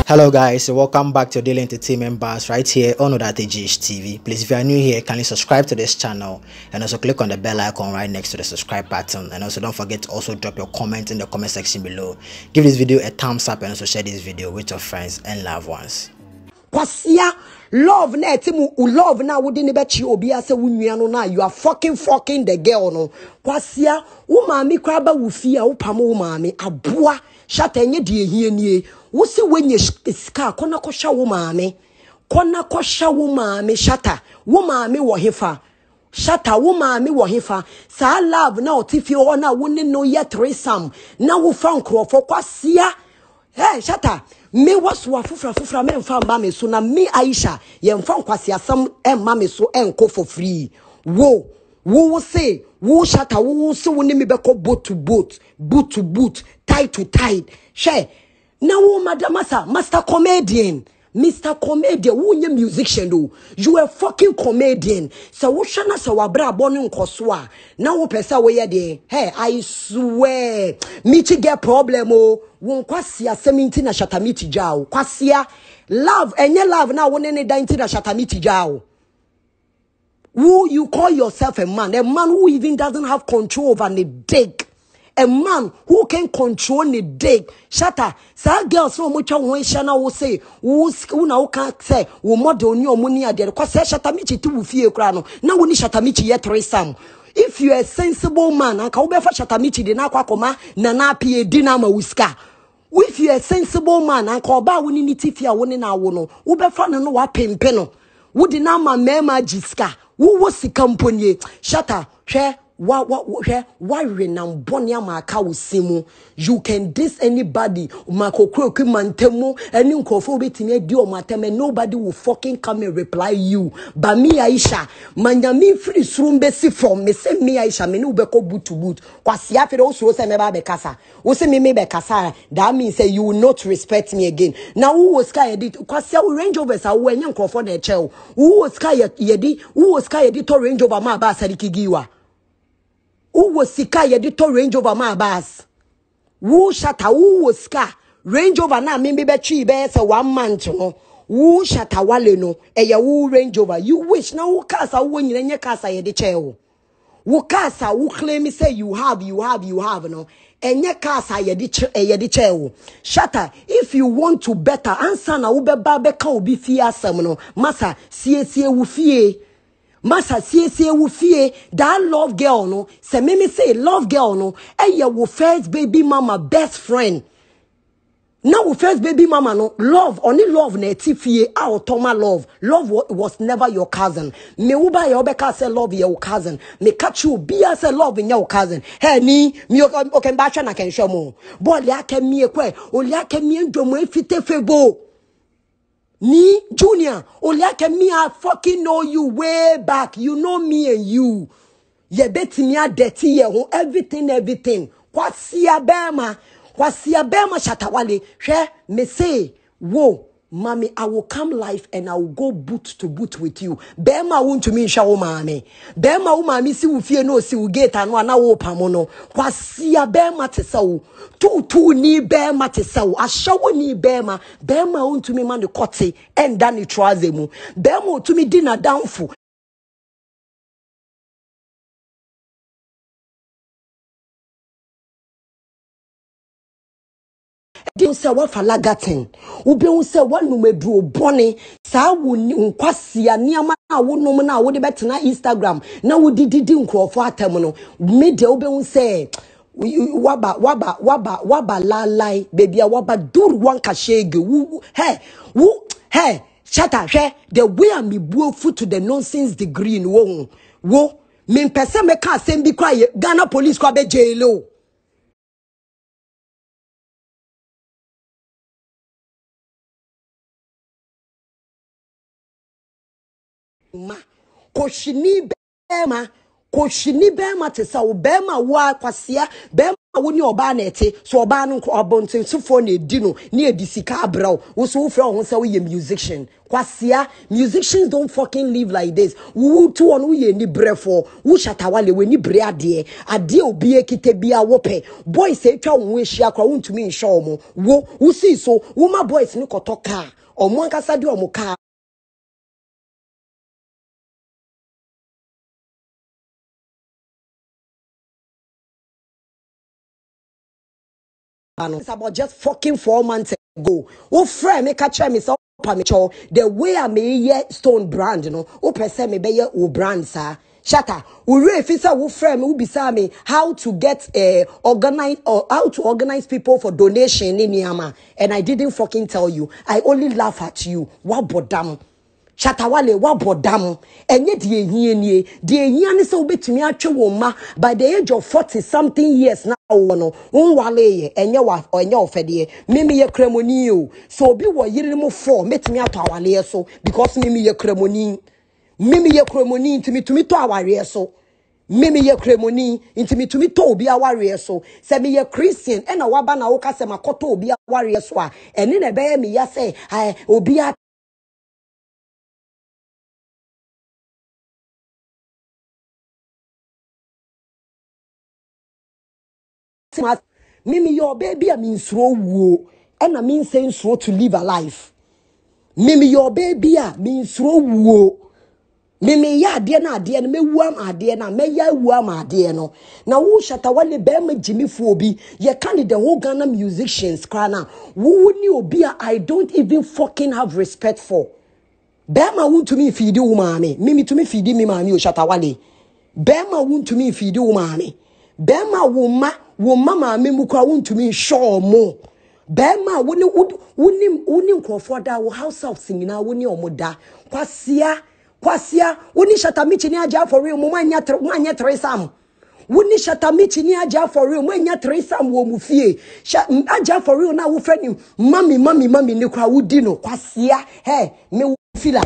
Hello guys, welcome back to Daily Entertainment Bars right here on Odatajish TV. Please, if you are new here, kindly subscribe to this channel and also click on the bell icon right next to the subscribe button. And also don't forget to also drop your comment in the comment section below. Give this video a thumbs up and also share this video with your friends and loved ones. Kwasia love na etimu love na wudi ni bechi obi ase wunua no na you are fucking the girl no. Kwasia wo maami kraba wo fia wo pamo wo maami aboa Shatta enye de ehie nie wo se wenye ska kona kosha wo maami Shatta wo maami wo hefa Shatta wo maami wo hefa sa love na otifi o na wo ne no ye threesome na wo fa nkrofo kwasia. Hey Shatta me was fufra me mfa mba me so na me Ayisha ye mfa nkwase asam emma me so enko for free wo say wo Shatta wo se wo ne me beko boot to boot tie to tie she na wo madam master comedian Mr. Comedian, who you musician do? You a fucking comedian. So what shana sa wabra bonu nkoswa. Now wo pesa we there. Hey, I swear. Michi get problem oh. Won kwasia seminti na Shatta miti jao. Kwasia love enye love na won ene dainti na Shatta miti jao. Who you call yourself a man who even doesn't have control over the dick. A man who can control the dick. Shatta, sa girl so much on shana will say, who now can't say, who model new money at the because Shatta michi to fear crano. Now we need Shatta michi yet threesome. If you are a sensible man, and can for Shatta michi de na kwakoma na pie dinama whisker. If you are a sensible man, and call ba winning it if you are winning our wono, ube fan no wa pimpeno. Would dinama mema jiska. Who was the company? Shatta, share. Why renam bonia maka usimu? You can diss anybody. Makokro mantemo any nkofo betime di o mateme. Nobody will fucking come and reply you. But me Ayisha, manyami free srumbe si from me say me Ayisha me no beko boot to boot. Kwasi afere also say me ba bekasa. O say me bekasa. That means say you will not respect me again. Now who was sky edit? Kwasi Range Rovers are when nkofo na eche. Who was sky yedi? Who was sky editor Range Rover ma ba sarikigiwa? Who was sika editor Range Rover ma bas? Who Shatta who was ska Range Rover na mimbi be chi be se 1 month no. Who Shatta Wale no e ya who Range Rover. You wish na who kasa who nyina nye kasa ye de che o. Who kasa who claim say you have no. Enye kasa ye de che o. Shatta, if you want to better answer na ube ba be ka obi fie asem no. Masa sie wo fie. Masa sie wo fie that love girl no se me say love girl no eye wo first baby mama best friend now wo first baby mama no love only love na etifie automa love was never your cousin me wo ba ye obeka say love your cousin me catch you be as love in your cousin hey ni me okay ba twa na kan hwe mo boy ya ka mi ekwe oli aka mi ndwomo efite febo ni Junior, Oliake me I fucking know you way back. You know me and you. Ye beti me a dirty ye ho everything. Kwasia bema Shatta Wale. She me say, whoa, mommy, I will come live and I will go boot to boot with you. Bema won't to me shawo mami. Bema umami si ufie no si ugeta no na wo pamono. Kwasia bema tesawu. Tu ni bema tesawu. Ashawo ni bema won't to me man the kote and dani troazemu. Bema to me dinner downful. Don't say what falagatin. Ube unse one numedro bonny. Sa wunkwasia niama wo no na wo de betina Instagram. Na wo didi nkrofo atemono. Media ube unse waba lalai baby waba dur wanka shege. Hey Shatta the way I me buo foot to the nonsense degree in wo me pese me ka sembi kwa Ghana police kwa be jailo. Ma koshini bema te sa o bema wa kwasia bema woni oba na ete so oba no abonten sufo na edino na edisika abraw wo so wo fra ho say we musician kwasia musicians don't fucking live like this wo to on we ni brefo wo Shatta Wale we ni bre ade obi ekite bia wo pe boys etwa wo ehia kwa wo ntumi nsho mo wo si so wo ma boys ni kotoka omo ankasa de omo ka it's about just fucking 4 months ago. Oh, friend, me catch me so the way I may stone brand, you know. Oh, per se me be o brand, sir. Shatta, we refisa wo friend who beside me how to get organize or how to organize people for donation in Yama, and I didn't fucking tell you. I only laugh at you. What bodam? Shatta Wale wa bodam enye de ehie nie de ehia ne se obetumi atwe wo ma by the age of 40 something years na wo no wonwale ye enye ofede mimi ye kremoni o so obi wo yire mu 4 metumi ato awale so because mimi ye kremoni ntimi tumi to aware so mimi ye kremoni ntimi tumi to obi aware so se me ye Christian e na waba na wo ka se makoto obi aware so a ene na be ye me ya se obi Mimi your baby I mean throw wo and I mean saying throw to live a life. Mimi your baby I mean throw wo. Mimi ya de na de no mewuam ade na meya wuam ade no. Na wo Shatta Wale be ma Jimmy fu obi ye can the whole Ghana musicians cry now. Wo ni obi I don't even fucking have respect for. Bema won to me feed you mama. Mimi to me feed me mama o Shatta Wale. Bema won to me feed you mama. Bema wo mama me mu kwa wontumi show mo bema woni nkrofo da wo house of singina woni omoda kwasia woni Shatta michi ni aja for real mo manya tresam woni Shatta michi ni aja for real mo anya tresam wo mu fie aja for real na wo frani mami ni kwa wudi no kwasia me wo fila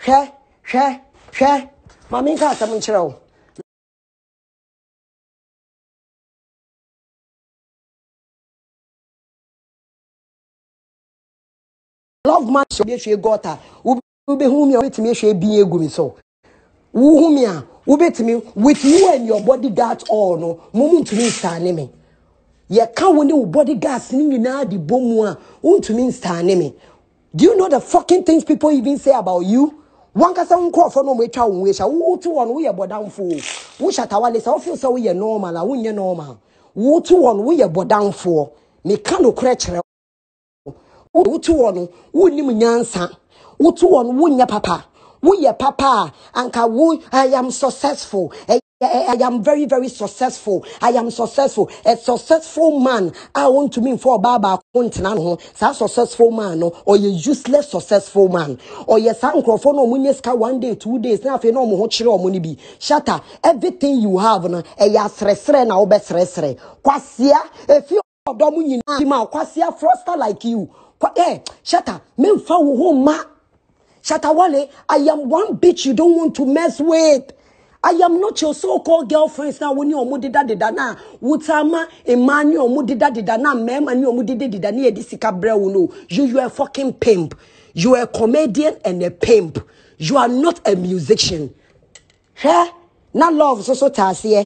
hwe mami ka tam nchiro love man so be hwe gota wo be hu me o betimi hwe bi egu mi so wo hu me a wo betimi with you and your bodyguard all no mum ntumi stane me ye ka wo ne wo bodyguards ni nyina di bomu a untumi stane me. Do you know the fucking things people even say about you? One kasa nkrofo no mo etwa wo we sha wo to won wo ye bodamfo wo Shatta Wale sa wo feel so wo ye normal a wo nye normal wo to won wo ye bodamfo me ka no kra kire Utu wonu wunim nyansa utu wonu wunya papa wuye papa anka wu I am successful I am very very successful I am successful a successful man I want to mean for baba kontina no sa successful man no or you useless successful man or yes ankrofo no munye ska 1 day 2 days na afi no mo ho kire omo ni bi Shatta everything you have no ya sresre na obesresre kwasia if you odomu nyina ma kwasia froster like you Shatta, memfa wo ho ma. Shatta Wale, I am one bitch you don't want to mess with. I am not your so-called girlfriends now when you dida na wutama Emmanuel dida na mema ni dida ni edisika brew no. You are a fucking pimp. You are a comedian and a pimp. You are not a musician. Na love so tasiye.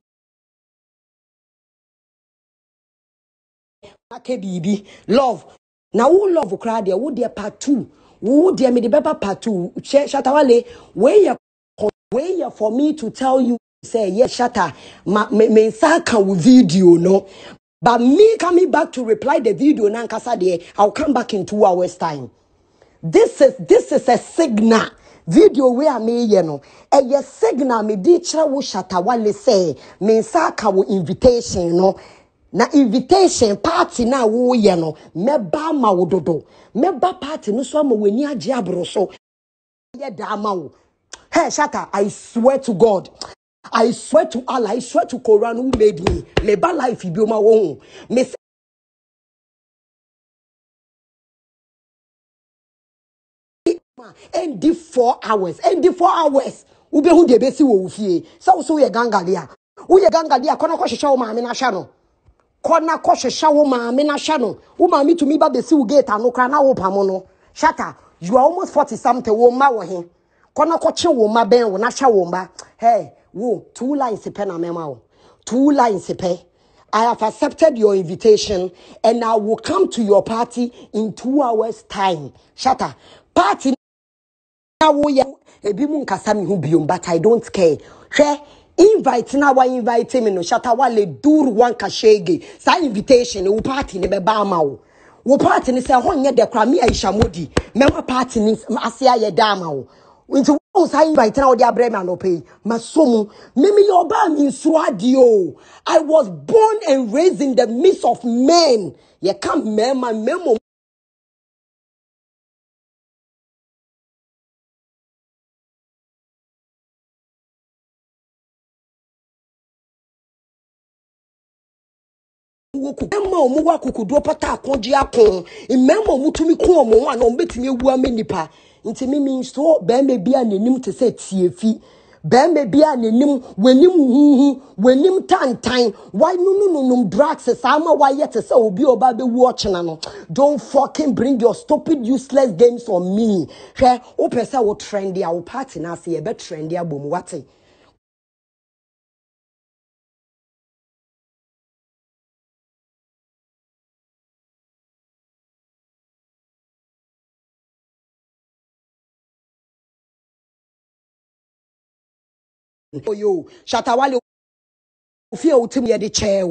Bibi love. Now who love crowd there? Who dear part 2? Who dear me the paper part 2? Shatta Wale, where you for me to tell you say yes, Shatta, me can video no. But me coming back to reply the video nankasa there, I'll come back in 2 hours time. This is a signal. Video where me you know. A signal me di chira wo Shatta Wale say me can invitation no. Na invitation party na wo ye no meba ma wododo meba party no so ma wani age abro so ye da ma wo hey Shatta I swear to God I swear to Allah I swear to Quran who made me meba life bi o ma wo me endi 4 hours ube hu de besi wo fie so ye gangalia wo ye gangalia kono ko hwehwe wo ma me na hwa no Kona koshe shawo maame na shano. Wo maame to me ba besi wo gate ano kra na wo pamo no. Shatta, you are almost 40 something wo ma wo he. Kona koche wo ma ben wo na sha wo ma. Hey, wo 2 lines pe na mema wo. 2 lines pe. I have accepted your invitation and I will come to your party in 2 hours time. Shatta, party na wo ya ebi mu nkasa me hu biom, but I don't care. Hwe invite na wa invite me no Shatta Wale duru wan ka shege. Sa invitation wo party ne be ba ma wo. Wo party ni say honye de kra me Ayisha Modi. Me wa party ni ase aye da ma wo. Into wo say invite na wo de abre me anope. Masomu me your ba mi nsuro o. I was born and raised in the midst of men. Ye come memo Emma omuwa kukudo pata akonji akon imemma omutumi ko omo wa na ombetimi ewu amenipa nti mimi so be me bia nanim te se tiefi be me bia nanim wanim huhu wanim tantan why no drugs sama why yet se obi oba be watching no. Don't fucking bring your stupid useless games on me. Hwe o pese wo trendy a wo party na se e be trendy abom wate. Oh yo Shatta Wale fear ultim ye the chair.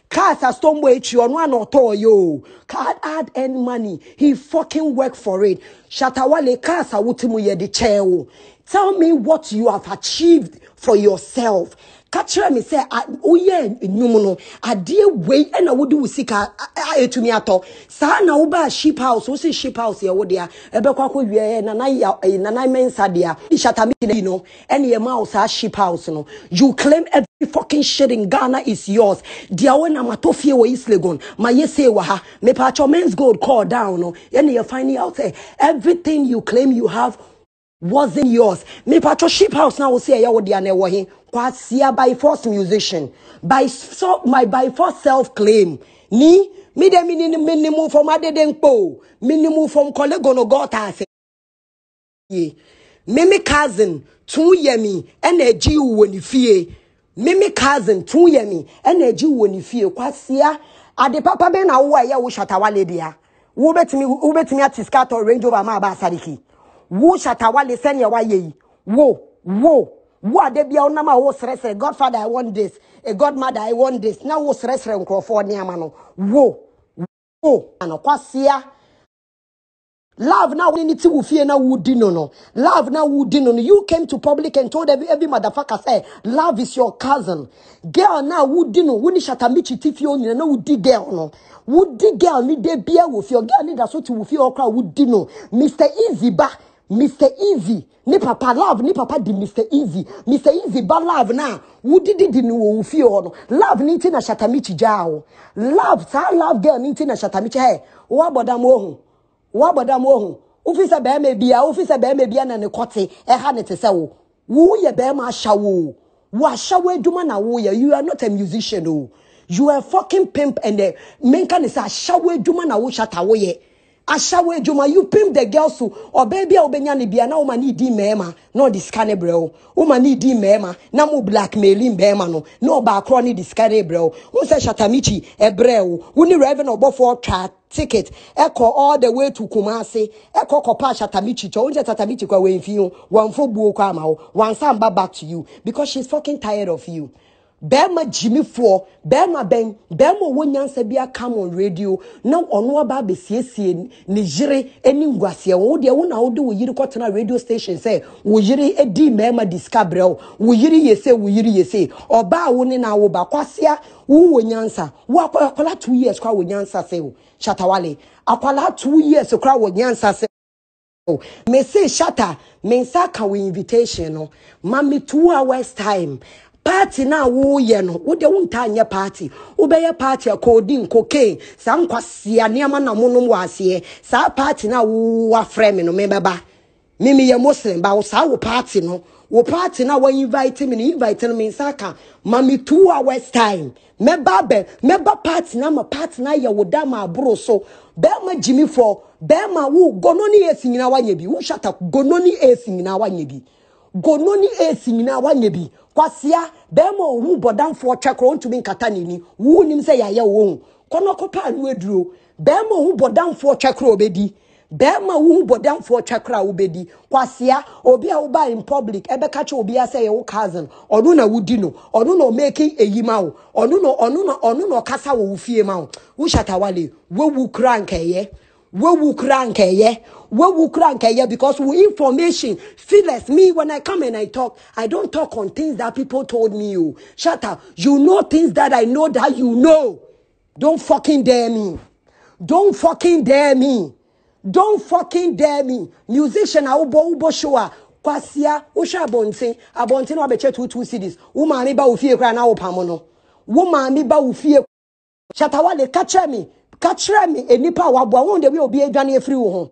Cars a stone way on one or two yo. Can't add any money. He fucking work for it. Shatta Wale cars a ultim ye the chair. Tell me what you have achieved for yourself. Catch me say, oh yeah, no, I dear way and I would do sika to me at all. Sana uba sheep house, who say sheep house here, what dear, Ebeko, Nana men sadia, Shatta me, you know, any mouse has sheep house, no. You claim every fucking shit in Ghana is yours. Dear when I'm a toffee or Islegon, my yes say waha, me pacho men's gold call down, no, and you're finding out there everything you claim you have wasn't yours. Me patro sheep house now will say ya wodi ane wo he kwasia by force musician by so my by force self claim ni me de minimum from adedenpo minimum from collego no gota ye me cousin tun yemi energy wo ni fie me cousin tun yemi energy wo ni fie kwasia ade papa be na wo ya wo Shatta Wale dia wo betimi atiskato range over ma ba sadiki wo Shatta Wale send your way wo adebia onama wo sresre godfather I want this a godmother I want this now wo sresre nkrofo ne ama no wo ano kwasia love now we need to fear now would no love now would no you came to public and told every motherfucker say love is your cousin girl now would no when Shatta Michi tifi on no would girl no would girl need de bia with your girl need so to feel okra would no Mr. Easy ba Mr. Easy ni papa love ni papa di Mr. Easy ba love na would di no wo feel no love ni na Shatta Michi jao love sa love girl ni na Shatta Michi hey wo abodam ohun wabodam ohun officer be me bia na ne kote ha ne te se wo ye be ma shawo wo ashawo aduma na wo ye you are not a musician oh you are a fucking pimp and the men can say ashawo aduma na wo Shatta wo ye ashawo aduma you pimp the girls so or baby obenya ne bia na wo ma need di mema no discane bro wo ma need di mema na mo blackmailing bema no ba akro ne discane bro wo say Shatta Michi ebreo wo ni reverend obofo twa ticket echo all the way to Kumasi echo kopa Shatta Michi cho unje Shatta Michi kwa we nfi wan fo buo kwa ma wo wan samba back to you because she's fucking tired of you. Bema Jimmy for Bema Ben Bema wonyansa bia come on radio na ono aba be siesie ne jire eni ngwase wo de wo na wo de wo yiri kotena radio station say wo yiri edi mema discover wo yiri yese oba wo ne na wo ba kwasia wo wonyansa wo akwala 2 years kwa wonyansa say Shatta Wale akwala 2 years kwa wonyansa say me say Shatta me sa ka we invitation no mami 2 hours time party na wo ye no wo de wonta anye party wo be ye party according cocaine sa nkwase aniama na monom wase sa party na wo afre me no me beba mimi ye muslim ba wo sa wo party no Wo party na when invite me saka. Mami 2 hours time. Meba party na ya woda ma bro so. Bema Jimmy for bema wu gononi esi nyina wanyebi. Wu Shatta gononi esi nyina wanyebi. Gononi esi nyina wanyebi. Kwasia bema wu bodamfo twekro ntumi nkata nini. Wu nim se ya wo. Kono kopa anu eduro. Bema wu bodamfo twekro obedi. Bema wu bodamfo twekra obedi. Kwasia obi a uba in public ebe kache obi a say your cousin. Onu na wudi no. Onu no making eyima o. Onu no kasa wo fie ma o. Wu Shatta Wale, we wu krankeye. We krank because we information fearless. Me when I come and I talk, I don't talk on things that people told me. You Shatta, you know things that I know that you know. Don't fucking dare me. Don't fucking dare me. Don't fucking dare me. Musician ubo showa. Kwasia usha abontin wa beche 2 CDs. Uma mi ba ufie kra na opamono. Uma mi ba ufie. Shatta Wale catch me enipa wabwa won de we obi adwane afiri wo ho